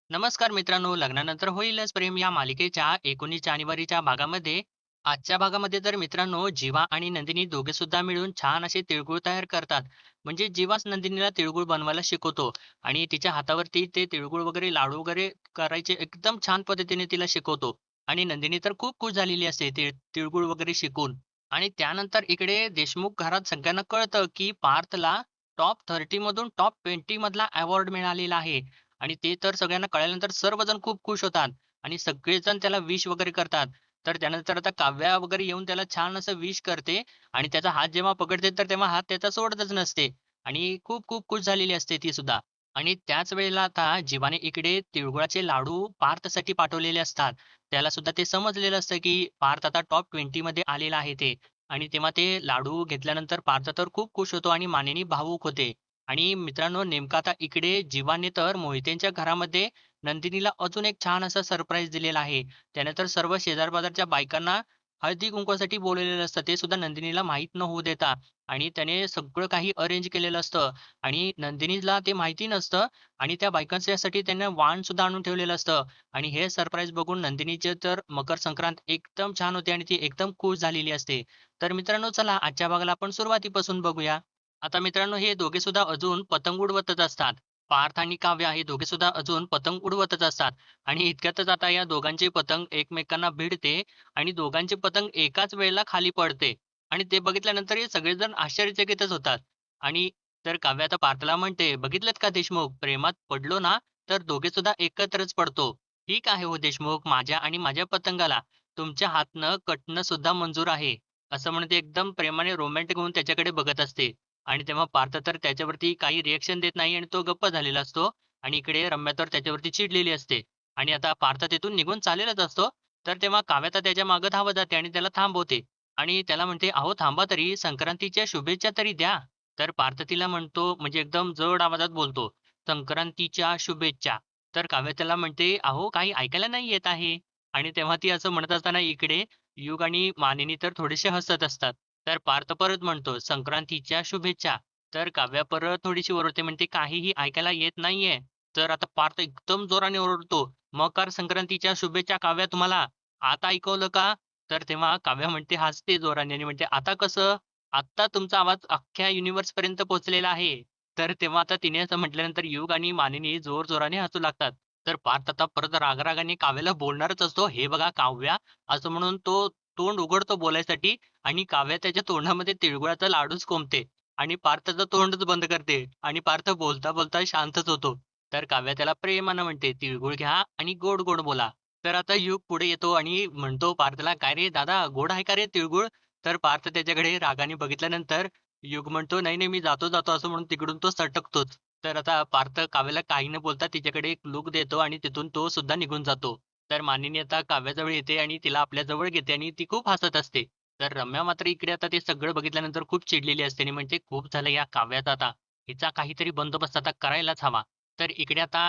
नमस्कार मित्रांनो, लग्नानंतर होईलच प्रेम या मालिकेच्या 19 जानेवारीच्या भागामध्ये आजच्या भागामध्ये तर मित्रांनो जीवा आणि नंदिनी दोघे सुद्धा मिळून छान असे तिळगुळ तयार करतात. म्हणजे जीवाच नंदिनीला तिळगुळ बनवायला शिकवतो आणि तिच्या हातावरती ते तिळगुळ वगैरे लाडू वगैरे करायचे एकदम छान पद्धतीने तिला शिकवतो. आणि नंदिनी तर खूप खुश झालेली असते तिळगुळ वगैरे शिकून. आणि त्यानंतर इकडे देशमुख घरात सगळ्यांना कळतं की पार्थला टॉप 30 मधून टॉप 20 मधला अवॉर्ड मिळालेला आहे. आणि ते तर सगळ्यांना कळल्यानंतर सर्वजण खूप खुश होतात आणि सगळेजण त्याला विश वगैरे करतात. तर त्यानंतर आता काव्या वगैरे येऊन त्याला छान असं विश करते आणि त्याचा हात जेव्हा पकडते तर तेव्हा हात त्याचा सोडतच नसते आणि खूप खूप खुश झालेली असते ती सुद्धा. आणि त्याच वेळेला आता जीवाने इकडे तिळगुळाचे लाडू पार्थसाठी पाठवलेले असतात. त्याला सुद्धा ते समजलेलं असतं की पार्थ आता टॉप 20 मध्ये आलेला आहे ते. आणि तेव्हा ते लाडू घेतल्यानंतर पार्थ तर खूप खुश होतो आणि मानेनी भावूक होते. आणि मित्रांनो नेमकं आता इकडे जीवाने तर मोहितेंच्या घरामध्ये नंदिनीला अजून एक छान असा सरप्राईज दिलेला आहे. त्याने तर सर्व शेजार-पाजारच्या बायकांना हळदी-कुंकवासाठी बोलावलेलं असतं. ते सुद्धा नंदिनीला माहीत न होऊ देता आणि त्याने सगळं काही अरेंज केलेलं असतं आणि नंदिनीला ते माहिती नसतं आणि त्या बायकांसाठी त्याने वाण सुद्धा आणून ठेवलेलं असतं आणि हे सरप्राईज बघून नंदिनीची तर मकर संक्रांत एकदम छान होते आणि ती एकदम खुश झालेली असते. तर मित्रांनो चला आजच्या भागाला आपण सुरुवातीपासून बघूया. आता मित्रांनो हे दोघे सुद्धा अजून पतंग उडवतच असतात. पार्थ आणि काव्या हे दोघे सुद्धा अजून पतंग उडवतच असतात आणि इतक्यातच आता या दोघांची पतंग एकमेकांना भिडते आणि दोघांची पतंग एकाच वेळेला खाली पडते आणि ते बघितल्यानंतर हे सगळेजण आश्चर्यचकितच होतात. आणि तर काव्या आता पार्थला म्हणते, "बघितलत का देशमुख, प्रेमात पडलो ना, तर दोघे सुद्धा एकत्रच पडतो. ठीक आहे हो देशमुख, माझ्या आणि माझ्या पतंगाला तुमच्या हातनं कटणं सुद्धा मंजूर आहे." असं म्हणून ते एकदम प्रेमाने रोमॅन्टिक होऊन त्याच्याकडे बघत असते. आणि तेव्हा पार्थ तर त्याच्यावरती काही रिएक्शन देत नाही आणि तो गप्प झालेला असतो आणि इकडे रम्या तर त्याच्यावरती चिडलेली असते आणि आता पार्थ तिथून निघून चाललेलाच असतो. तर तेव्हा काव्या तर त्याच्या मागे धावत जाते आणि त्याला थांबवते आणि त्याला म्हणते, "अहो थांबा तरी, संक्रांतीच्या शुभेच्छा तरी द्या." तर पार्थ तिला म्हणतो म्हणजे एकदम जड आवाजात बोलतो, "संक्रांतीच्या शुभेच्छा." तर काव्या त्याला म्हणते, "अहो काही ऐकायला नाही येत आहे." आणि तेव्हा ती असं म्हणत असताना इकडे युग आणि मानिनी तर थोडेसे हसत असतात. तर पार्थ परत म्हणतो, "संक्रांतीच्या शुभेच्छा." तर काव्या परत थोडीशी ओरडते म्हणते, "काहीही ऐकायला येत नाहीये." तर आता पार्थ एकदम जोराने ओरडतो, "मकर संक्रांतीच्या शुभेच्छा काव्या तुम्हाला. आता ऐकवलं का?" तर तेव्हा काव्या म्हणते हसते जोराने आणि म्हणते, "आता कसं? आत्ता तुमचा आवाज अख्ख्या युनिव्हर्सपर्यंत पोहोचलेला आहे." तर तेव्हा आता तिने असं म्हटल्यानंतर युग आणि मानिनी जोरजोराने हसू लागतात. तर पार्थ आता परत रागारागाने काव्याला बोलणारच असतो, "हे बघा काव्या" असं म्हणून तो तोंड उघडतो बोलायसाठी आणि काव्या त्याच्या तोंडामध्ये तिळगुळाचा लाडूच कोंबते आणि पार्थ त्याचं तोंडच बंद करते आणि पार्थ बोलता-बोलता शांतच होतो. तर काव्या त्याला प्रेमानं म्हणते, "तिळगुळ घ्या आणि गोड-गोड बोला." तर आता युग पुढे येतो आणि म्हणतो पार्थला, "काय रे दादा, गोड आहे का रे तिळगुळ?" तर पार्थ त्याच्याकडे रागाने बघितल्यानंतर युग म्हणतो, "नाही, नाही, मी जातो-जातो." असं म्हणून तिकडून तो सटकतोच. तर आता पार्थ काव्याला काही न बोलता तिच्याकडे एक लूक देतो आणि तिथून तो सुद्धा निघून जातो. तर मानिनी आता काव्याजवळ येते आणि तिला आपल्या जवळ घेते आणि ती खूप हसत असते. तर रम्या मात्र इकडे आता ते सगळं बघितल्यानंतर खूप चिडलेली असते आणि म्हणते, "खूप झालं या काव्याचं आता. हिचा काहीतरी बंदोबस्त आता करायलाच हवा." तर इकडे आता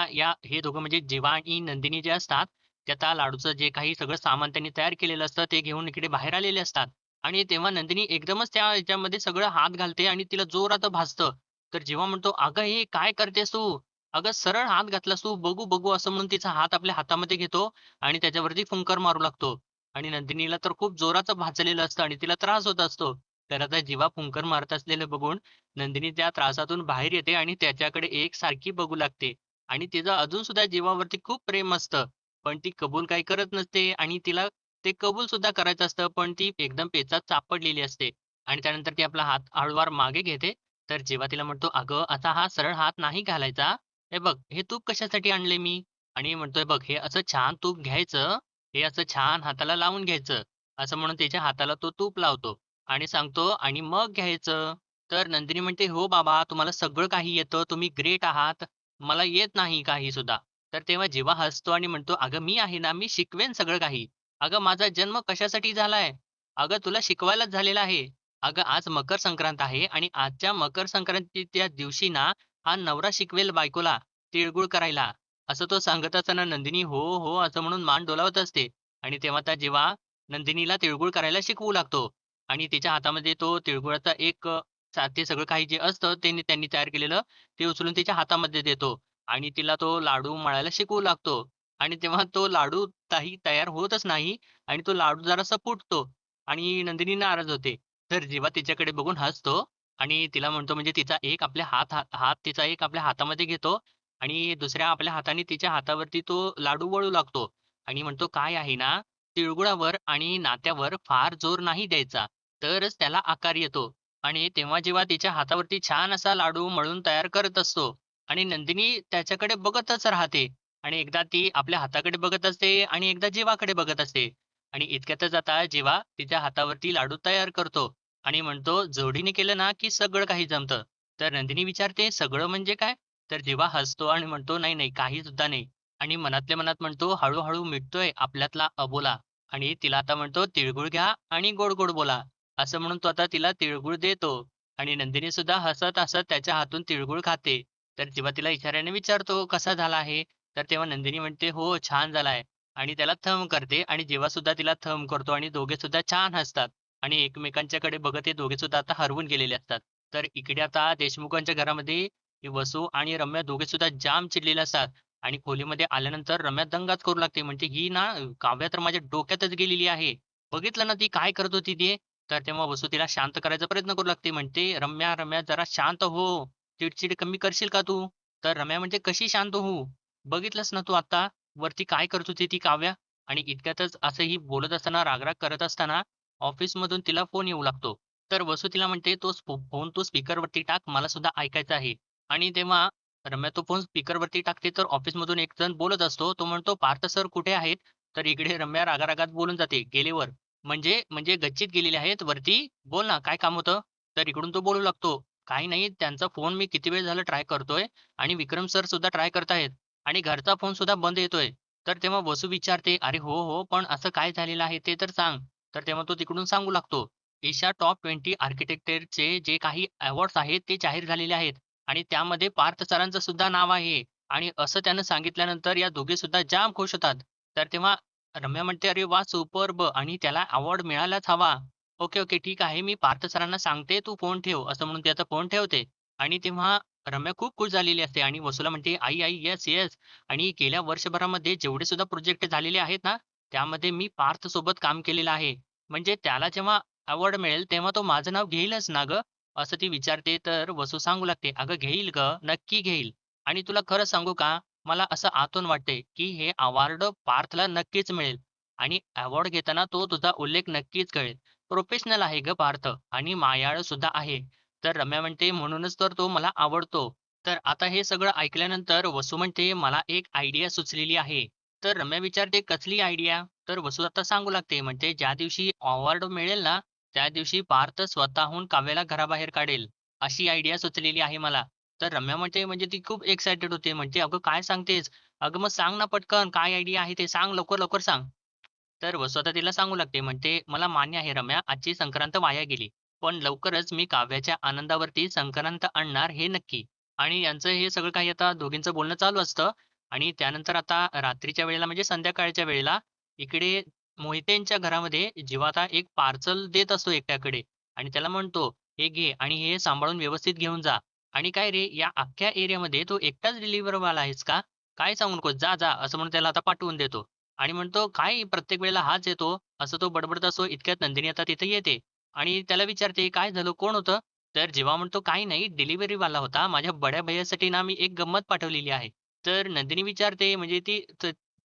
हे दोघं म्हणजे जीवा आणि नंदिनी जे असतात, ते आता लाडूचं जे काही सगळं सामान त्यांनी तयार केलेलं असतं, ते घेऊन इकडे बाहेर आलेले असतात. आणि तेव्हा नंदिनी एकदमच त्या ह्याच्यामध्ये सगळं हात घालते आणि तिला जोरात भाजतं. तर जीवा म्हणतो, "अगं हे काय करतेस तू? अगं सरळ हात घातलास तू, बघू, बघू." असं म्हणून तिचा हात आपल्या हातामध्ये घेतो आणि त्याच्यावरती फुंकर मारू लागतो. आणि नंदिनीला तर खूप जोराचं भाजलेलं असतं आणि तिला त्रास होत असतो. तर आता जीवा फुंकर मारत असलेलं बघून नंदिनी त्या त्रासातून बाहेर येते आणि त्याच्याकडे एकसारखी बघू लागते. आणि तिचं अजून सुद्धा जीवावरती खूप प्रेम असतं. पण ती कबूल काही करत नसते आणि तिला ते कबूल सुद्धा करायचं असतं, पण ती एकदम पेचात सापडलेली असते. आणि त्यानंतर ती आपला हात हळूवार मागे घेते. तर जेव्हा तिला म्हणतो, "अगं, असा हा सरळ हात नाही घालायचा. हे बघ, हे तूप कशासाठी आणलंय मी?" आणि म्हणतोय, "बघ, हे असं छान तूप घ्यायचं, हे असं छान हाताला लावून घ्यायचं." असं म्हणून त्याच्या हाताला तो तूप लावतो आणि सांगतो, "आणि मग घ्यायचं." तर नंदिनी म्हणते, "हो बाबा, तुम्हाला सगळं काही येतं. तुम्ही ग्रेट आहात. मला येत नाही काही सुद्धा." तर तेव्हा जीवा हसतो आणि म्हणतो, "अगं, मी आहे ना, मी शिकवेन सगळं काही. अगं, माझा जन्म कशासाठी झालाय? अगं, तुला शिकवायलाच झालेला आहे. अगं, आज मकर संक्रांत आहे आणि आजच्या मकर संक्रांतीच्या दिवशी ना, हा नवरा शिकवेल बायकोला तिळगुळ करायला." असं तो सांगत असताना नंदिनी "हो, हो" असं म्हणून मान डोलावत असते आणि तेव्हा त्या जेव्हा नंदिनीला तिळगुळ करायला शिकवू लागतो आणि तिच्या हातामध्ये तो तिळगुळाचा एक ते सगळं काही जे असतं त्यांनी त्यांनी तयार केलेलं ते उचलून तिच्या हातामध्ये देतो आणि तिला तो लाडू मळायला शिकवू लागतो आणि तेव्हा तो लाडू काही तयार होतच नाही आणि तो लाडू जरासा फुटतो आणि नंदिनी नाराज होते. तर जीवा तिच्याकडे बघून हसतो आणि तिला म्हणतो म्हणजे तिचा एक आपल्या हात तिचा एक आपल्या हातामध्ये घेतो आणि दुसऱ्या आपल्या हाताने तिच्या हातावरती तो लाडू वळू लागतो आणि म्हणतो, "काय आहे ना, तिळगुळावर आणि नात्यावर फार जोर नाही द्यायचा, तरच त्याला आकार येतो." आणि तेव्हा जेव्हा तिच्या हातावरती छान असा लाडू मळून तयार करत असतो आणि नंदिनी त्याच्याकडे बघतच राहते आणि एकदा ती आपल्या हाताकडे बघत असते आणि एकदा जीवाकडे बघत असते आणि इतक्यातच आता जीवा तिच्या हातावरती लाडू तयार करतो आणि म्हणतो, "जोडीने केलं ना, की सगळं काही जमतं." तर नंदिनी विचारते, "सगळं म्हणजे काय?" तर जीवा हसतो आणि म्हणतो, "नाही, नाही, काही सुद्धा नाही." आणि मनातल्या मनात म्हणतो, "हळू मिटतोय आपल्यातला अबोला." आणि तिला आता म्हणतो, "तिळगुळ घ्या आणि गोड-गोड बोला." असं म्हणून तो आता तिला तिळगुळ देतो आणि नंदिनी सुद्धा हसत-हसत त्याच्या हातून तिळगुळ खाते. तर जेव्हा तिला इशाऱ्याने विचारतो, "कसा झाला आहे?" तर तेव्हा नंदिनी म्हणते, "हो, छान झाला आहे." आणि त्याला थंब करते आणि जेव्हा सुद्धा तिला थंब करतो आणि दोघे सुद्धा छान हसतात आणि एकमेकांच्याकडे बघत हे दोघे सुद्धा आता हरवून गेलेले असतात. तर इकडे आता देशमुखांच्या घरामध्ये ही वसू आणि रम्या दोघे सुद्धा जाम चिडलेले असतात आणि खोलीमध्ये आल्यानंतर रम्या दंगाच करू लागते. म्हणते, "ही ना काव्या तर माझ्या डोक्यातच गेलेली आहे. बघितलं ना ती काय करत होती ते?" तर तेव्हा वसू तिला शांत करायचा प्रयत्न करू लागते. म्हणते, "रम्या, रम्या जरा शांत हो. चिडचिड कमी करशील का तू?" तर रम्या म्हणते, "कशी शांत होऊ? बघितलंस ना तू आता वरती काय करत होती ती काव्या?" आणि इतक्यातच असंही बोलत असताना, राग करत असताना ऑफिसमधून तिला फोन येऊ लागतो. तर वसू तिला म्हणते, "तो फोन तू स्पीकरवरती टाक. मला सुद्धा ऐकायचं आहे." आणि तेव्हा रम्या तो फोन स्पीकरवरती टाकते, तर ऑफिसमधून एक जण बोलत असतो. तो म्हणतो, "पार्थ सर कुठे आहेत?" तर इकडे रम्या रागारागात बोलून जाते, "गेले वर." म्हणजे म्हणजे गच्चीत गेलेले आहेत वरती. "बोल ना, काय काम होतं?" तर इकडून तो बोलू लागतो, "काही नाही, त्यांचा फोन मी किती वेळ झाला ट्राय करतोय आणि विक्रम सर सुद्धा ट्राय करतायत आणि घरचा फोन सुद्धा बंद येतोय." तर तेव्हा वसू विचारते, "अरे हो, हो, पण असं काय झालेलं आहे ते तर सांग." तर तेव्हा तो तिकडून सांगू लागतो, "एशिया टॉप 20 आर्किटेक्चरचे जे काही अवॉर्ड्स आहेत ते जाहीर झालेले आहेत आणि त्यामध्ये पार्थ सरांचं सुद्धा नाव आहे." आणि असं त्यानं सांगितल्यानंतर या दोघे सुद्धा जाम खुश होतात. तर तेव्हा रम्या म्हणते, "अरे वाह! सुपर्ब! आणि त्याला अवॉर्ड मिळायलाच हवा." "Okay, okay. ठीक आहे. मी पार्थ सरांना सांगते, तू फोन ठेव." असं म्हणून ती आता फोन ठेवते आणि तेव्हा रम्या खूप खुश झालेली असते आणि वसूला म्हणते, "आई, आई, येस, येस. आणि गेल्या वर्षभरामध्ये जेवढे सुद्धा प्रोजेक्ट झालेले आहेत ना, त्यामध्ये मी पार्थसोबत काम केलेलं आहे. म्हणजे त्याला जेव्हा अवॉर्ड मिळेल, तेव्हा तो माझं नाव घेईलच ना गं?" असं ती विचारते. तर वसू सांगू लागते, "अगं घेईल गं, नक्की घेईल. आणि तुला खरं सांगू का? मला असं आतून वाटतंय, की हे अवॉर्ड पार्थला नक्कीच मिळेल आणि अवॉर्ड घेताना तो तुझा उल्लेख नक्कीच कळेल. प्रोफेशनल आहे गं पार्थ आणि मायाळू सुद्धा आहे." तर रम्या म्हणते, "म्हणूनच तर तो मला आवडतो." तर आता हे सगळं ऐकल्यानंतर वसू म्हणते, "मला एक आयडिया सुचलेली आहे." तर रम्या विचारते, "कसली आयडिया?" तर वसू आता सांगू लागते, म्हणते, "ज्या दिवशी अवॉर्ड मिळेल ना, त्या दिवशी पार्थ स्वतःहून काव्याला घराबाहेर काढेल. अशी आयडिया सुचलेली आहे मला." तर रम्या म्हणते म्हणजे ती खूप एक्साइटेड होते. म्हणते, "अगं काय सांगतेस? अगं मग सांग ना पटकन काय आयडिया आहे ते सांग लवकर, लवकर सांग." तर वसू आता तिला सांगू लागते. म्हणते, "मला मान्य आहे रम्या, आजची संक्रांत वाया गेली. पण लवकरच मी काव्याच्या आनंदावरती संक्रांत आणणार हे नक्की." आणि यांचं हे सगळं काही आता दोघींचं बोलणं चालू असतं आणि त्यानंतर आता रात्रीच्या वेळेला म्हणजे संध्याकाळच्या वेळेला इकडे मोहितेंच्या घरामध्ये जेव्हा आता एक पार्सल देत असतो एकट्याकडे आणि त्याला म्हणतो, "हे घे आणि हे सांभाळून व्यवस्थित घेऊन जा." आणि "काय रे, या अख्ख्या एरियामध्ये तू एकटाच डिलिव्हरवाला आहेस का? काय सांगू नकोस, जा, जा." असं म्हणून त्याला आता पाठवून देतो. आणि म्हणतो, "काय प्रत्येक वेळेला हाच येतो?" असं तो बडबडत असतो. इतक्यात नंदिनी आता तिथे येते आणि त्याला विचारते, "काय झालं? कोण होतं?" तर जेव्हा म्हणतो, "काही नाही, डिलिव्हरीवाला होता. माझ्या बड्या भैय्यासाठी ना मी एक गंमत पाठवलेली आहे." तर नंदिनी विचारते म्हणजे ती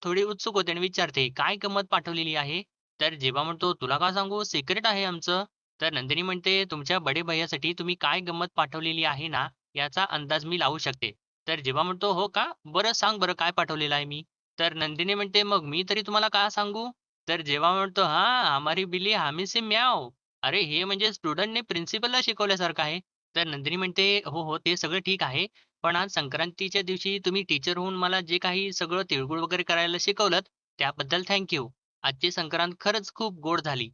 थोडी उत्सुक होते आणि विचारते, "काय गंमत पाठवलेली आहे?" तर जेव्हा म्हणतो, "तुला का सांगू? सिक्रेट आहे आमचं." तर नंदिनी म्हणते, "तुमच्या बडे भैय्यासाठी तुम्ही काय गंमत पाठवलेली आहे ना, याचा अंदाज मी लावू शकते." तर जेव्हा म्हणतो, "हो का? बरं सांग बरं काय पाठवलेलं आहे मी?" तर नंदिनी म्हणते, "मग मी तरी तुम्हाला का सांगू?" तर जेव्हा म्हणतो, "हां, हमारी बिल्ली हामी से म्याव." अरे, हे म्हणजे स्टुडंटने प्रिन्सिपलला शिकवल्यासारखं आहे. तर नंदिनी म्हणते, "हो, हो, ते सगळं ठीक आहे. पण आज संक्रांतीच्या दिवशी तुम्ही टीचर होऊन मला जे काही सगळं तिळगुळ वगैरे करायला शिकवलत, त्याबद्दल थँक यू. आजची संक्रांत खरंच खूप गोड झाली."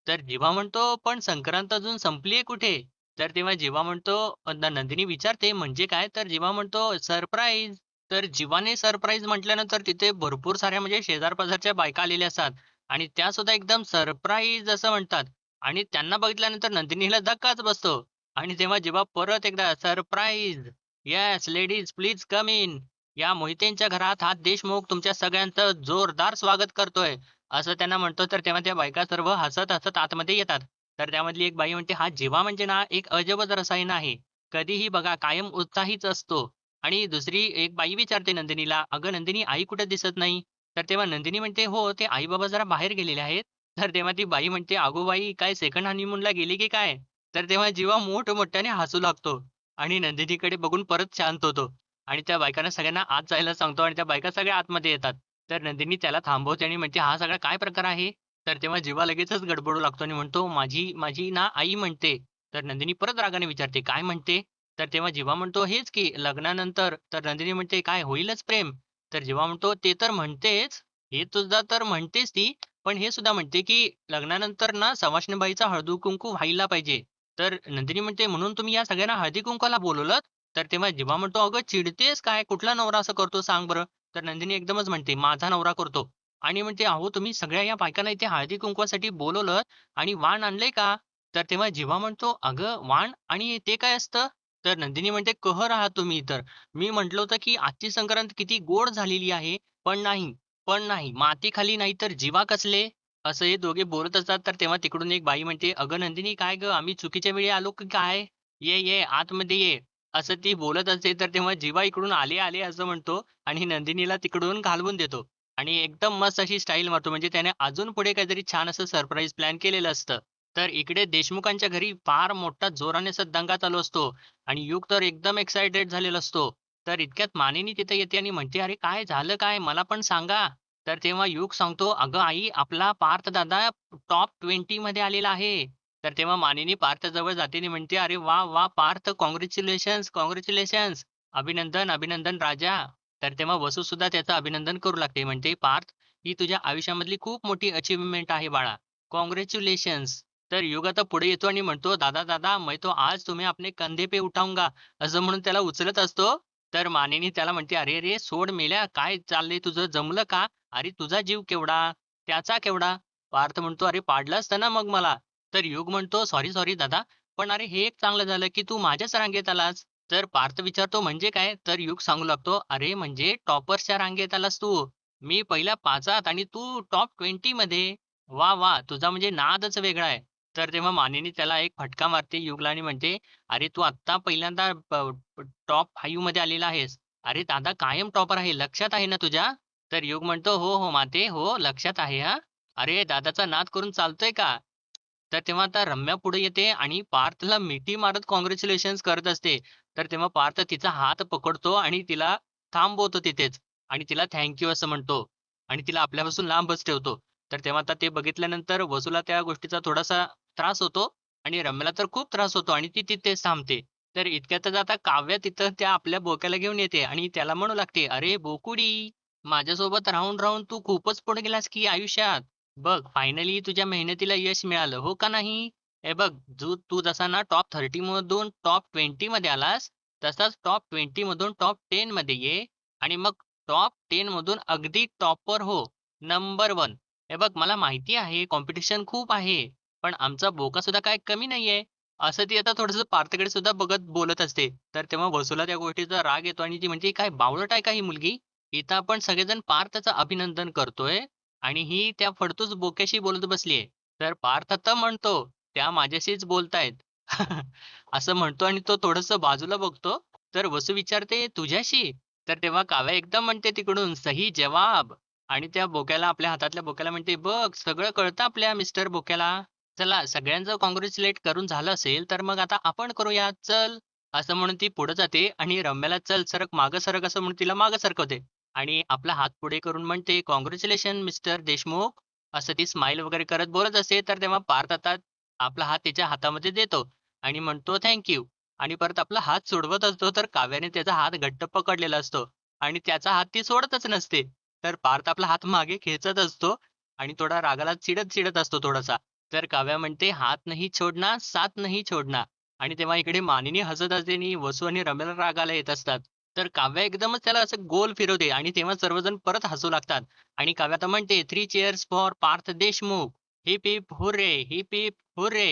तर जिवा म्हणतो, "पण संक्रांत अजून संपली कुठे?" तर तेव्हा जिवा म्हणतो नंदिनी विचारते, "म्हणजे काय?" तर जिवा म्हणतो, "सरप्राईज." तर जिवाने सरप्राईज म्हटल्यानंतर तिथे भरपूर साऱ्या म्हणजे शेजार-पाजारच्या बायका आलेल्या असतात आणि त्यासुद्धा एकदम सरप्राईज असं म्हणतात आणि त्यांना बघितल्यानंतर नंदिनीला धक्काच बसतो आणि तेव्हा जिवा परत एकदा surprise, yes ladies please come in. या मोहितेंच्या घरात हा देशमुख तुमच्या सगळ्यांचं जोरदार स्वागत करतोय, असं त्यांना म्हणतो. तर तेव्हा त्या बायका सर्व हसत-हसत आतमध्ये येतात. तर त्यामधली एक बाई म्हणते, "हा जिवा म्हणजे ना एक अजबच रसायन आहे. कधीही बघा कायम उत्साहीच असतो." आणि दुसरी एक बाई विचारते नंदिनीला, "अगं नंदिनी आई कुठे दिसत नाही?" तर तेव्हा नंदिनी म्हणते, "हो, ते आई-बाबा जरा बाहेर गेलेले आहेत." तर तेव्हा ती बाई म्हणते, "अगो बाई, काय सेकंड हनीमूनला गेली की काय?" तर तेव्हा जिवा मोठमोठ्याने हसू लागतो आणि नंदिनीकडे बघून परत शांत होतो. आणि त्या बायकांना सगळ्यांना आत जायला सांगतो आणि त्या बायका सगळ्या आतमध्ये येतात. तर नंदिनी त्याला थांबवते आणि म्हणते, "हा सगळा काय प्रकार आहे?" तर तेव्हा जिवा लगेचच गडबडू लागतो आणि म्हणतो, "माझी माझी ना आई म्हणते." तर नंदिनी परत रागाने विचारते, "काय म्हणते?" तर तेव्हा जिवा म्हणतो, "हेच की लग्नानंतर." तर नंदिनी म्हणते, "काय होईलच प्रेम?" तर जिवा म्हणतो, "ते तर म्हणतेच, हे सुद्धा तर म्हणतेच ती, पण हे सुद्धा म्हणते की लग्नानंतर ना सवाष्णीबाईचा हळदी-कुंकू व्हायला पाहिजे." तर नंदिनी म्हणते, "म्हणून तुम्ही या सगळ्यांना हळदी-कुंकवाला बोलवलंत?" तर तेव्हा जिवा म्हणतो, "अगं चिडतेस काय? कुठला नवरा असं करतो सांग बरं?" तर नंदिनी एकदमच म्हणते, "माझा नवरा करतो." आणि म्हणते, "अहो तुम्ही सगळ्या या बायकांना इथे हळदी-कुंकवासाठी बोलवलंत आणि वाण आणलंय का?" तर तेव्हा जिवा म्हणतो, "अगं वाण आणि ते काय असतं?" तर नंदिनी म्हणते, "कहर आहात तुम्ही तर. मी म्हटलं होतं, की आजची संक्रांत किती गोड झालेली आहे, पण नाही, पण नाही. मातीखाली नाही तर जिवा कसले?" असं हे दोघे बोलत असतात. तर तेव्हा तिकडून एक बाई म्हणते, "अगं नंदिनी काय गं आम्ही चुकीच्या वेळी आलो की काय? ये, ये आतमध्ये ये." असं ती बोलत असते, तर तेव्हा जिवा इकडून "आले, आले" असं म्हणतो आणि नंदिनीला तिकडून घालवून देतो आणि एकदम मस्त अशी स्टाईल मारतो. म्हणजे त्याने अजून पुढे काहीतरी छान असं सरप्राईज प्लॅन केलेलं असतं. तर इकडे देशमुखांच्या घरी फार मोठा जोराने असा दंगा चालू असतो आणि युग तर एकदम एक्साइटेड झालेला असतो. तर इतक्यात मानिनी तिथे येते आणि म्हणते, "अरे काय झालं काय? मला पण सांगा." तर तेव्हा युग सांगतो, "अगं आई, आपला पार्थ दादा टॉप 20 मध्ये आलेला आहे." तर तेव्हा मानिनी पार्थजवळ जाते आणि म्हणते, "अरे वाह! वाह! Parth congratulations, congratulations! अभिनंदन, अभिनंदन राजा." तर तेव्हा वसुसुद्धा त्याचं अभिनंदन करू लागते. म्हणते, "पार्थ, ही तुझ्या आयुष्यामधली खूप मोठी अचीव्हमेंट आहे बाळा. काँग्रॅच्युलेशन्स." तर युग आता पुढे येतो आणि म्हणतो, "दादा, दादा, मैं तो आज तुम्हें अपने कंधे पे उठाऊंगा." असं म्हणून त्याला उचलत असतो. तर मानिनी त्याला म्हणते, "अरे रे, सोड मेल्या, काय चाललंय तुझं? जमलं का? अरे तुझा जीव केवढा? त्याचा केवढा?" पार्थ म्हणतो, "अरे पाडलं असतं ना मग मला." तर युग म्हणतो, "सॉरी, सॉरी दादा, पण अरे हे एक चांगलं झालं, की तू माझ्याच रांगेत आलास." तर पार्थ विचारतो, "म्हणजे काय?" तर युग सांगू लागतो, "अरे म्हणजे टॉपर्सच्या रांगेत आलास तू. मी पहिल्या 5त आणि तू टॉप 20 मध्ये. वाह! वाह! तुझा म्हणजे नादच वेगळा आहे." तर तेव्हा मानिनी त्याला एक फटका मारते युगला आणि म्हणते, "अरे तू आत्ता पहिल्यांदा टॉप 5 मध्ये आलेला आहेस. अरे दादा कायम टॉपर आहे, लक्षात आहे ना तुझ्या?" तर युग म्हणतो, "हो, हो माते, हो लक्षात आहे हां. अरे दादाचा नाद करून चालतोय का?" तर तेव्हा आता रम्या पुढे येते आणि पार्थला मिठी मारत काँग्रॅच्युलेशन्स करत असते. तर तेव्हा पार्थ तिचा हात पकडतो आणि तिला थांबवतो तिथेच आणि तिला थँक यू असं म्हणतो आणि तिला आपल्यापासून लांबच ठेवतो. तर तेव्हा आता ते बघितल्यानंतर वसूला त्या गोष्टीचा थोडासा त्रास होतो आणि रम्याला तर खूप त्रास होतो आणि ती तिथेच थांबते. तर इतक्यातच आता काव्या तिथं त्या आपल्या बोक्याला घेऊन येते आणि त्याला म्हणू लागते, "अरे बोकुडी, माझ्यासोबत राहून-राहून तू खूपच पुढे गेलास की आयुष्यात. बघ फायनली तुझ्या मेहनतीला यश मिळालं, हो का नाही? हे बघ, तू जसा ना टॉप 30 मधून टॉप 20 मध्ये आलास, तसाच टॉप 20 मधून टॉप 10 मध्ये ये आणि मग टॉप 10 मधून अगदी टॉपर हो, नंबर 1. हे बघ मला माहिती आहे कॉम्पिटिशन खूप आहे, पण आमचा बोका सुद्धा काही कमी नाहीये." असं ती आता थोडंसं पार्थकडे सुद्धा बघत बोलत असते. तर तेव्हा वसूला त्या गोष्टीचा राग येतो आणि ती म्हणते, "काय बावळट आहे का ही मुलगी? इथं आपण सगळेजण पार्थचं अभिनंदन करतोय आणि ही त्या फडतूस बोक्याशी बोलत बसलीये. तर पार्थ आता म्हणतो, "त्या माझ्याशीच बोलतायत." असं म्हणतो आणि तो थोडंसं बाजूला बघतो. तर वसू विचारते, "तुझ्याशी?" तर तेव्हा काव्या एकदम म्हणते तिकडून, "सही जवाब." आणि त्या बोक्याला आपल्या हातातल्या बोक्याला म्हणते, "बघ सगळं कळतं आपल्या मिस्टर बोक्याला. चला सगळ्यांचं काँग्रॅच्युलेट करून झालं असेल, तर मग आता आपण करूया. चल." असं म्हणून ती पुढे जाते आणि रम्याला, "चल सरक, मागं सरक." असं म्हणून तिला मागं सरकवते. आणि आपला हात पुढे करून म्हणते, "काँग्रॅच्युलेशन मिस्टर देशमुख." असं ती स्माईल वगैरे करत बोलत असते. तर तेव्हा पार्थ आता आपला हात तिच्या हातामध्ये देतो आणि म्हणतो, "थँक यू." आणि परत आपला हात सोडवत असतो, तर काव्याने त्याचा हात घट्ट पकडलेला असतो आणि त्याचा हात ती सोडतच नसते. तर पार्थ आपला हात मागे खेचत असतो आणि थोडा रागाला चिडत-चिडत असतो थोडासा. तर काव्या म्हणते, "हात नहीं छोडना, साथ नहीं छोडना." आणि तेव्हा इकडे मानिनी हसत असते आणि वसू आणि रम्याला रागाला येत असतात. तर काव्या एकदमच त्याला असं गोल फिरवते आणि तेव्हा सर्वजण परत हसू लागतात आणि काव्या तर म्हणते, "3 cheers for Parth Deshmukh. Hip hip hurray! Hip hip hurray!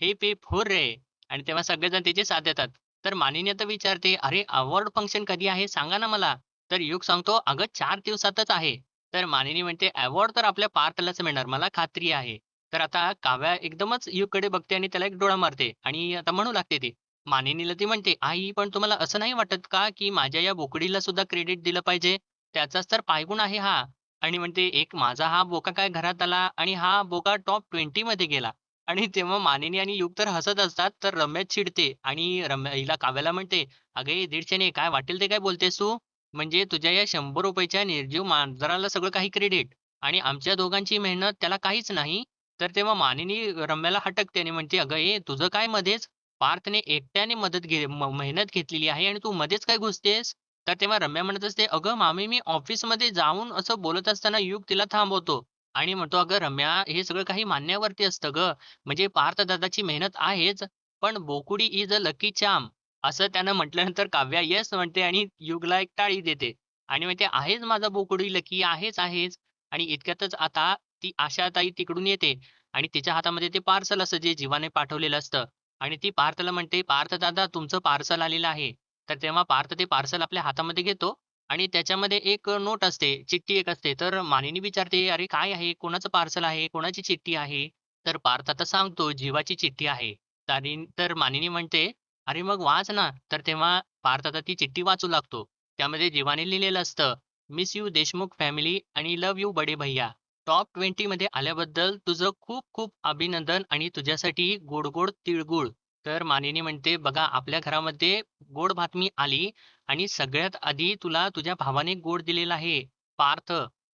Hip hip hurray!" आणि तेव्हा सगळेजण तिची साथ देतात. तर मानिनी आता विचारते, "अरे अवॉर्ड फंक्शन कधी आहे सांगा ना मला?" तर युग सांगतो, "अगं 4 दिवसातच आहे." तर मानिनी म्हणते, "अवॉर्ड तर आपल्या पार्थलाच मिळणार, मला खात्री आहे." तर आता काव्या एकदमच युगकडे बघते आणि त्याला एक डोळा मारते आणि आता म्हणू लागते ती. मानिनीला ती म्हणते, "आई, पण तुम्हाला असं नाही वाटत का, की माझ्या या बोकडीला सुद्धा क्रेडिट दिलं पाहिजे? त्याचाच तर पायगुण आहे हा." आणि म्हणते, "एक माझा हा बोका काय घरात आला आणि हा बोका टॉप 20 मध्ये गेला." आणि तेव्हा मानिनी आणि युग तर हसत असतात. तर रम्या चिडते आणि रम्या हिला काव्याला म्हणते, "अगे दीडशेने काय वाटेल ते काय बोलतेस तू? म्हणजे तुझ्या या ₹100 निर्जीव मांजराला सगळं काही क्रेडिट आणि आमच्या दोघांची मेहनत त्याला काहीच नाही." तर तेव्हा मानिनी रम्याला हटकते आणि म्हणते, "अगं ए तुझं काय मध्येच? पार्थने एकट्याने मेहनत घेतलेली आहे आणि तू मध्येच काय घुसतेस?" तर तेव्हा रम्या म्हणत असते, "अगं मामी मी ऑफिसमध्ये जाऊन असं बोलत असताना युग तिला थांबवतो आणि म्हणतो, "अगं रम्या हे सगळं काही मानण्यावरती असतं गं. म्हणजे पार्थ दादाची मेहनत आहेच, पण बोकुडी इज अ लकी चार्म." असं त्यानं म्हटल्यानंतर काव्या येस म्हणते आणि युगला एक टाळी देते आणि म्हणते, "आहेच माझा बोकुडी लकी, आहेच, आहेच." आणि इतक्यातच आता ती आशाताई तिकडून येते आणि तिच्या हातामध्ये ते पार्सल असतं जे जीवाने पाठवलेलं असतं आणि ती पार्थला म्हणते, "पार्थ दादा तुमचं पार्सल आलेलं आहे." तर तेव्हा पार्थ ते पार्सल आपल्या हातामध्ये घेतो आणि त्याच्यामध्ये एक नोट असते, चिठ्ठी एक असते. तर मानिनी विचारते, "अरे काय आहे? कोणाचं पार्सल आहे? कोणाची चिठ्ठी आहे?" तर पार्थ आता सांगतो, "जीवाची चिठ्ठी आहे." तर मानिनी म्हणते, "अरे मग वाच ना." तर तेव्हा पार्थ आता ती चिठ्ठी वाचू लागतो. त्यामध्ये जीवाने लिहिलेलं असतं, "मिस यू देशमुख फॅमिली आणि लव्ह यू बडे भैय्या. टॉप 20 मध्ये आल्याबद्दल तुझं खूप खूप अभिनंदन आणि तुझ्यासाठी गोड गोड तिळगुळ." तर मानिनी म्हणते, "बघा आपल्या घरामध्ये गोड बातमी आली आणि सगळ्यात आधी तुला तुझ्या भावाने गोड दिलेला आहे, पार्थ."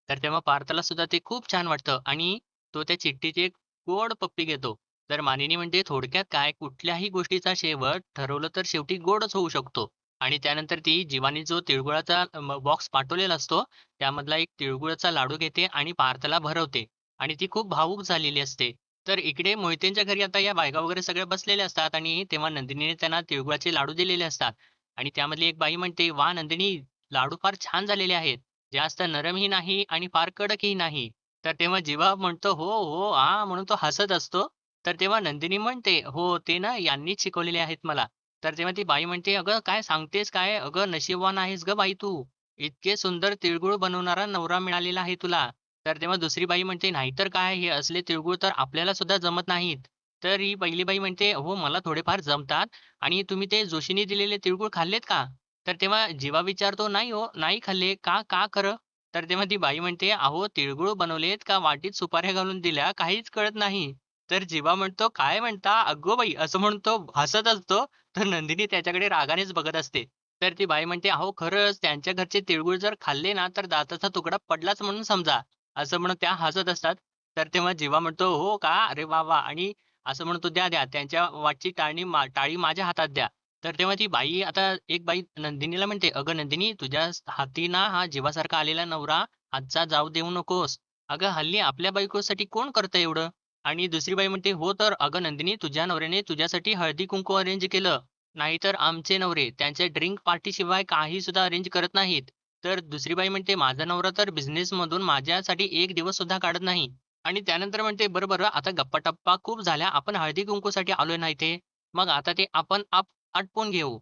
तर तेव्हा पार्थला सुद्धा ते खूप छान वाटतं आणि तो त्या चिठ्ठीची एक गोड पप्पी घेतो. तर मानिनी म्हणते, "थोडक्यात काय कुठल्याही गोष्टीचा शेवट ठरवलं तर शेवटी गोडच होऊ शकतो." आणि त्यानंतर ती जीवानी जो तिळगुळाचा बॉक्स पाठवलेला असतो, त्यामधला एक तिळगुळाचा लाडू घेते आणि पार्थला भरवते आणि ती खूप भावूक झालेली असते. तर इकडे मोहितेंच्या घरी आता या बायका वगैरे सगळ्या बसलेल्या असतात आणि तेव्हा नंदिनीने त्यांना तिळगुळाचे लाडू दिलेले असतात आणि त्यामधली एक बाई म्हणते, "वाह नंदिनी, लाडू फार छान झालेले आहेत. जास्त नरमही नाही आणि फार कडकही नाही." तर तेव्हा जिवा म्हणतो, "हो, हो, हां." म्हणून तो हसत असतो. तर तेव्हा नंदिनी म्हणते, "हो, ते ना यांनीच शिकवलेले आहेत मला." तर तेव्हा ती बाई म्हणते, "अगं काय सांगतेस काय? अगं नशीबवान आहेस गं बाई तू. इतके सुंदर तिळगुळ बनवणारा नवरा मिळालेला आहे तुला." तर तेव्हा दुसरी बाई म्हणते, "नाहीतर काय, हे असले तिळगुळ तर आपल्याला सुद्धा जमत नाहीत." तर ही पहिली बाई म्हणते, "हो, मला थोडेफार जमतात आणि तुम्ही ते जोशीने दिलेले तिळगुळ खाल्लेत का?" तर तेव्हा जीवा विचारतो, "नाही हो, नाही खाल्ले." "का? का खरं?" तर तेव्हा ती बाई म्हणते, "अहो, तिळगुळ बनवलेत का वाटीत सुपाऱ्या घालून दिल्या, काहीच कळत नाही." तर जीवा म्हणतो, "काय म्हणता? अगो बाई!" असं म्हणून तो हसत असतो. तर नंदिनी त्याच्याकडे रागानेच बघत असते. तर ती बाई म्हणते, "अहो, खरंच त्यांच्या घरचे तिळगुळ जर खाल्ले ना, तर दाताचा तुकडा पडलाच म्हणून समजा." असं म्हणून त्या हसत असतात. तर तेव्हा जीवा म्हणतो, "हो का? अरे वाह, वाह!" आणि असं म्हणतो, "द्या, द्या. त्यांच्या वाटची टाळी माझ्या हातात द्या." तर तेव्हा ती बाई आता एक बाई नंदिनीला म्हणते, "अगं नंदिनी, तुझ्या हाती ना हा जीवासारखा आलेला नवरा आजचा जाऊ देऊ नकोस. अगं हल्ली आपल्या बायकोसाठी कोण करतं एवढं?" आणि दुसरी बाई म्हणते, "हो तर अगं नंदिनी, तुझ्या नवऱ्याने तुझ्यासाठी हळदी-कुंकू अरेंज केलं. नाहीतर आमचे नवरे त्यांच्या ड्रिंक पार्टीशिवाय काही सुद्धा अरेंज करत नाहीत." तर दुसरी बाई म्हणते, "माझा नवरा तर बिझनेसमधून माझ्यासाठी एक दिवस सुद्धा काढत नाही." आणि त्यानंतर म्हणते, "बरं, बरं, आता गप्पा-टप्पा खूप झाल्या. आपण हळदी-कुंकूसाठी आलोय ना इथे. मग आता ते आपण आटपून घेऊ."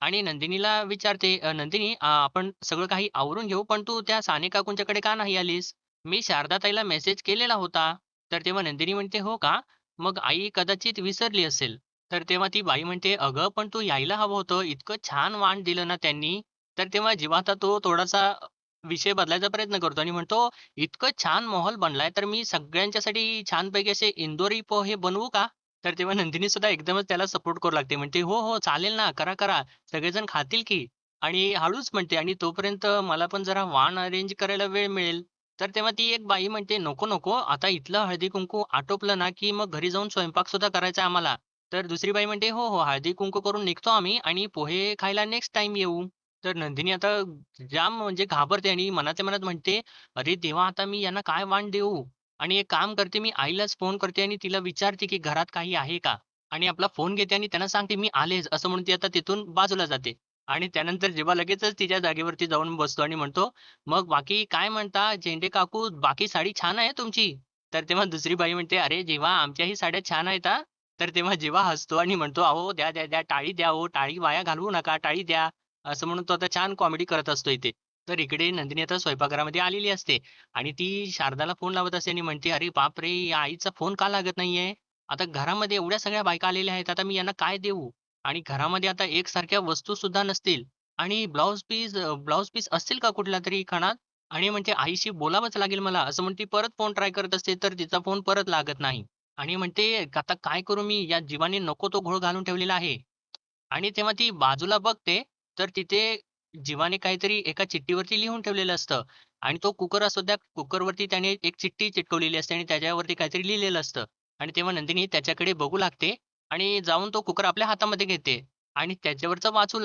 आणि नंदिनीला विचारते, "नंदिनी आपण सगळं काही आवरून घेऊ, पण तू त्या साने काकूंच्याकडे का नाही आलीस? मी शारदाताईला मेसेज केलेला होता." तर तेव्हा नंदिनी म्हणते, "हो का? मग आई कदाचित विसरली असेल." तर तेव्हा ती बाई म्हणते, "अगं, पण तू यायला हवं होतं. इतकं छान वाण दिलं ना त्यांनी." तर तेव्हा जेव्हा आता तो थोडासा विषय बदलायचा प्रयत्न करतो आणि म्हणतो, "इतकं छान माहोल बनलाय, तर मी सगळ्यांच्यासाठी छानपैकी असे इंदोरी पोहे बनवू का?" तर तेव्हा नंदिनी सुद्धा एकदमच त्याला सपोर्ट करू लागते. म्हणते, "हो, हो, चालेल ना. करा, करा. सगळेजण खातील की." आणि हळूच म्हणते, "आणि तोपर्यंत मला पण जरा वाण अरेंज करायला वेळ मिळेल." तर तेव्हा ती एक बाई म्हणते, "नको, नको. आता इथलं हळदी-कुंकू आटोपलं ना, की मग घरी जाऊन स्वयंपाक सुद्धा करायचा आहे आम्हाला." तर दुसरी बाई म्हणते, "हो, हो. हळदी-कुंकू करून निघतो आम्ही आणि पोहे खायला नेक्स्ट टाईम येऊ." तर नंदिनी आता जाम म्हणजे घाबरते आणि मनातल्या मनात म्हणते, "अरे देवा! आता मी यांना काय वाण देऊ?" आणि एक काम करते, मी आईलाच फोन करते आणि तिला विचारते, की घरात काही आहे का? आणि आपला फोन घेते आणि त्यांना सांगते, "मी आलेच." असं म्हणून ती आता तिथून बाजूला जाते. आणि त्यानंतर जेव्हा लगेचच तिच्या जागेवरती जाऊन बसतो आणि म्हणतो, "मग बाकी काय म्हणता झेंडे काकू, बाकी साडी छान आहे तुमची?" तर तेव्हा दुसरी बाई म्हणते, "अरे जेव्हा आमच्याही साड्या छान आहेत हां." तर तेव्हा जेव्हा हसतो आणि म्हणतो, "अहो द्या, द्या, द्या टाळी द्या हो, टाळी वाया घालवू नका, टाळी द्या." असं म्हणून तो आता छान कॉमेडी करत असतो इथे. तर इकडे नंदिनी आता स्वयंपाकघरामध्ये आलेली असते आणि ती शारदाला फोन लावत असते आणि म्हणते, "अरे बापरे! या आईचा फोन का लागत नाहीये? आता घरामध्ये एवढ्या सगळ्या बायका आलेल्या आहेत. आता मी यांना काय देऊ? आणि घरामध्ये आता एकसारख्या वस्तू सुद्धा नसतील आणि ब्लाउज पीस असतील का कुठल्यातरी खणात?" आणि म्हणते, "आईशी बोलावंच लागेल मला." असं म्हणून ती परत फोन ट्राय करत असते, तर तिचा फोन परत लागत नाही. आणि म्हणते, "आता काय करू मी? या जीवाने नको तो घोळ घालून ठेवलेला आहे." आणि तेव्हा ती बाजूला बघते, तर तिथे जीवाने काहीतरी एका चिठ्ठीवरती लिहून ठेवलेलं असतं आणि तो कुकर असतो, त्या कुकरवरती त्याने एक चिठ्ठी चिटकवलेली असते आणि त्याच्यावरती काहीतरी लिहिलेलं असतं. आणि तेव्हा नंदिनी त्याच्याकडे बघू लागते आणि जाऊन तो कुकर आपल्या हातामध्ये घेते आणि त्याच्यावरचं वाचू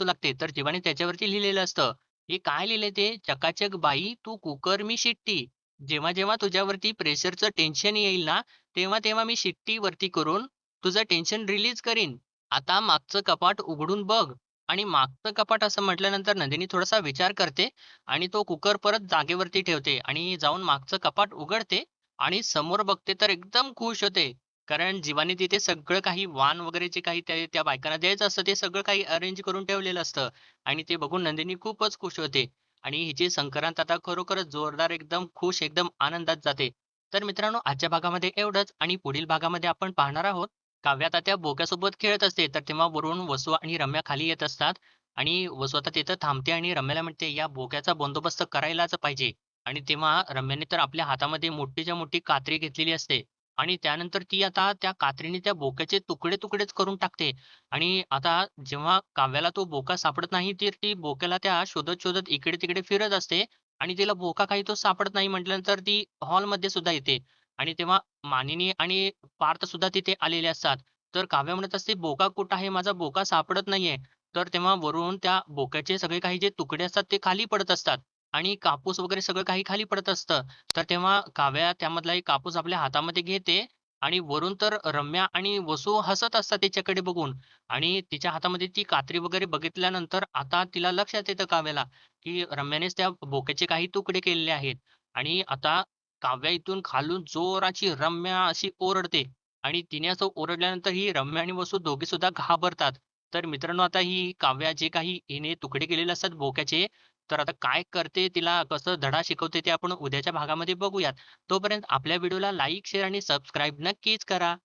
लागते. तर जीवाने त्याच्यावरती लिहिलेलं असतं, "हे काय लिहिलंय ते? चकाचक बाई तू कुकर मी शिट्टी. जेव्हा तुझ्यावरती प्रेशरचं टेन्शन येईल ना, तेव्हा मी शिट्टी वरती करून तुझं टेन्शन रिलीज करीन. आता मागचं कपाट उघडून बघ." आणि मागचं कपाट असं म्हटल्यानंतर नंदिनी थोडासा विचार करते आणि तो कुकर परत जागेवरती ठेवते आणि जाऊन मागचं कपाट उघडते आणि समोर बघते तर एकदम खुश होते. कारण जीवाने तिथे सगळं काही वाण वगैरे जे काही त्या त्या बायकांना द्यायचं असतं ते सगळं काही अरेंज करून ठेवलेलं असतं आणि ते बघून नंदिनी खूपच खुश होते आणि हिची संक्रांत आता खरोखरच जोरदार एकदम खुश एकदम आनंदात जाते. तर मित्रांनो, आजच्या भागामध्ये एवढंच आणि पुढील भागामध्ये आपण पाहणार आहोत काव्य आता त्या बोक्यासोबत खेळत असते, तर तेव्हा वरून वसू आणि रम्या खाली येत असतात आणि वसू आता तिथं थांबते आणि रम्याला म्हणते, "या बोक्याचा बंदोबस्त करायलाच पाहिजे." आणि तेव्हा रम्याने तर आपल्या हातामध्ये मोठीच्या मोठी कात्री घेतलेली असते आणि त्यानंतर ती आता त्या कात्रीने त्या बोक्याचे तुकडे-तुकडेच करून टाकते. आणि आता जेव्हा काव्याला तो बोका सापडत नाही, तर ती बोक्याला त्या शोधत-शोधत इकडे-तिकडे फिरत असते आणि तिला बोका काही तो सापडत नाही म्हटल्यानंतर ती हॉलमध्ये सुद्धा येते आणि तेव्हा मानिनी आणि पार्थ सुद्धा तिथे आलेले असतात. तर काव्य म्हणत असते, "बोका कुठं आहे? माझा बोका सापडत नाहीये." तर तेव्हा वरून त्या बोक्याचे सगळे काही जे तुकडे असतात ते खाली पडत असतात आणि कापूस वगैरे सगळं काही खाली पडत असतं. तर तेव्हा काव्या त्यामधला एक कापूस आपल्या हातामध्ये घेते आणि वरून तर रम्या आणि वसू हसत असतात तिच्याकडे बघून आणि तिच्या हातामध्ये ती कात्री वगैरे बघितल्यानंतर आता तिला लक्षात येतं काव्याला, की रम्यानेच त्या बोक्याचे काही तुकडे केलेले आहेत आणि आता काव्या इथून खालून जोराची रम्या अशी ओरडते आणि तिने असं ओरडल्यानंतर ही रम्या आणि वसू दोघे सुद्धा घाबरतात. तर मित्रांनो, आता ही काव्या जे काही हिने तुकडे केलेले असतात बोक्याचे, तर आता काय करते, तिला कसं धडा शिकवते ते आपण उद्याच्या भागामध्ये बघूयात. तोपर्यंत आपल्या व्हिडिओला लाईक, शेअर आणि सबस्क्राईब नक्कीच करा.